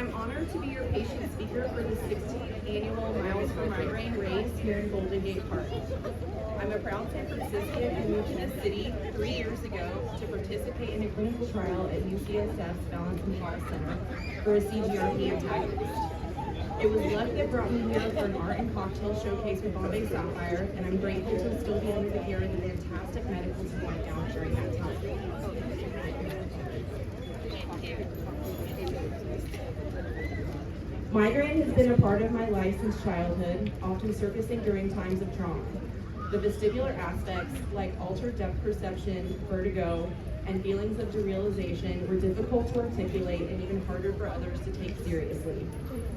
I'm honored to be your patient speaker for the 16th annual Miles for Migraine race here in Golden Gate Park. I'm a proud San Franciscan who moved to this city 3 years ago to participate in a clinical trial at UCSF's Balance and Pulse Center for a CGRP antagonist. It was luck that brought me here for an art and cocktail showcase with Bombay Sapphire, and I'm grateful to still be under the care of the fantastic medical team I found during that time. Migraine has been a part of my life since childhood, often surfacing during times of trauma. The vestibular aspects, like altered depth perception, vertigo, and feelings of derealization, were difficult to articulate and even harder for others to take seriously.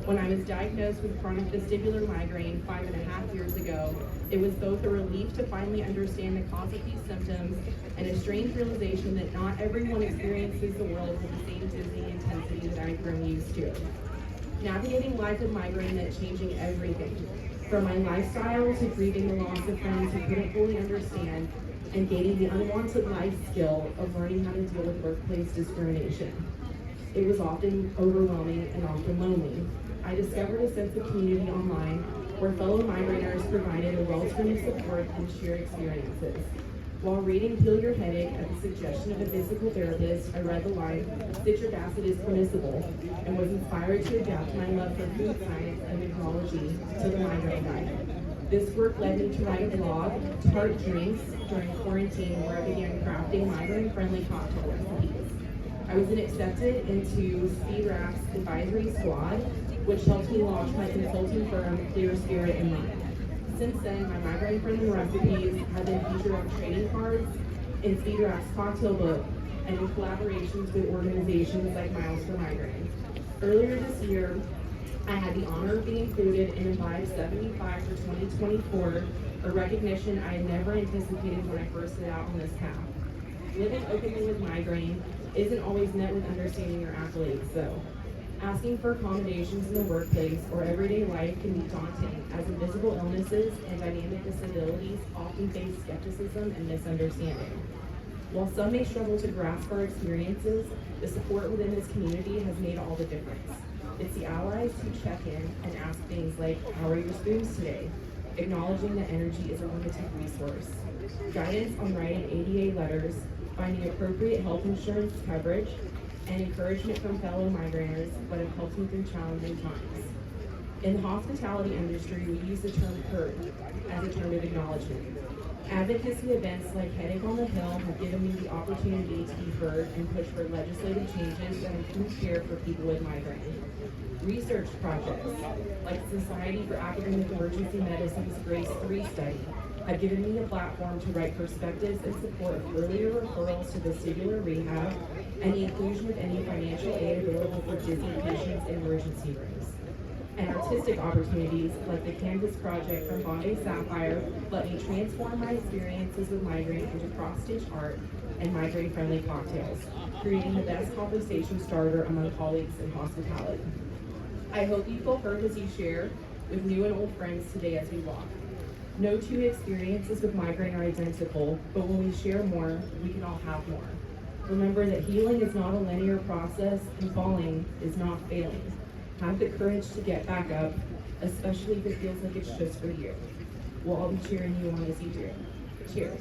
When I was diagnosed with chronic vestibular migraine 5.5 years ago, it was both a relief to finally understand the cause of these symptoms and a strange realization that not everyone experiences the world with the same dizzying intensity that I've grown used to. Navigating life with migraine meant changing everything, from my lifestyle to grieving the loss of friends who couldn't fully understand, and gaining the unwanted life skill of learning how to deal with workplace discrimination. It was often overwhelming and often lonely. I discovered a sense of community online where fellow migraineurs provided a wellspring of support and shared experiences. While reading Heal Your Headache at the suggestion of a physical therapist, I read the line, "Citric acid is permissible," and was inspired to adapt my love for food science and mixology to the migraine diet. This work led me to write a blog, Tart Drinks, during quarantine, where I began crafting migraine-friendly cocktail recipes. I was then accepted into Speed Rack's advisory squad, which helped me launch my consulting firm, Clear Spirit and Mind. Since then, my migraine-friendly recipes have been featured on trading cards, in Speed Rack's cocktail book, and in collaborations with organizations like Miles for Migraine. Earlier this year, I had the honor of being included in a Vibe 75 for 2024, a recognition I had never anticipated when I first set out on this path. Living openly with migraine isn't always met with understanding or accolades, though. Asking for accommodations in the workplace or everyday life can be daunting, as invisible illnesses and dynamic disabilities often face skepticism and misunderstanding. While some may struggle to grasp our experiences, the support within this community has made all the difference. It's the allies who check in and ask things like, "How are your spoons today?" Acknowledging that energy is a limited resource. Guidance on writing ADA letters, finding appropriate health insurance coverage, and encouragement from fellow migraineurs that have helped me through challenging times. In the hospitality industry, we use the term "heard" as a term of acknowledgement. Advocacy events like Headache on the Hill have given me the opportunity to be heard and push for legislative changes that improve care for people with migraine. Research projects, like the Society for Academic Emergency Medicine's GRACE 3 study, have given me a platform to write perspectives in support of earlier referrals to vestibular rehab and the inclusion of any financial aid available for dizzy patients in emergency rooms. And artistic opportunities like the Canvas project from Bombay Sapphire let me transform my experiences with migraine into cross-stitch art and migraine-friendly cocktails, creating the best conversation starter among colleagues in hospitality. I hope you feel heard as you share with new and old friends today as we walk. No two experiences with migraine are identical, but when we share more, we can all have more. Remember that healing is not a linear process and falling is not failing. Have the courage to get back up, especially if it feels like it's just for you. We'll all be cheering you on as you do. Cheers.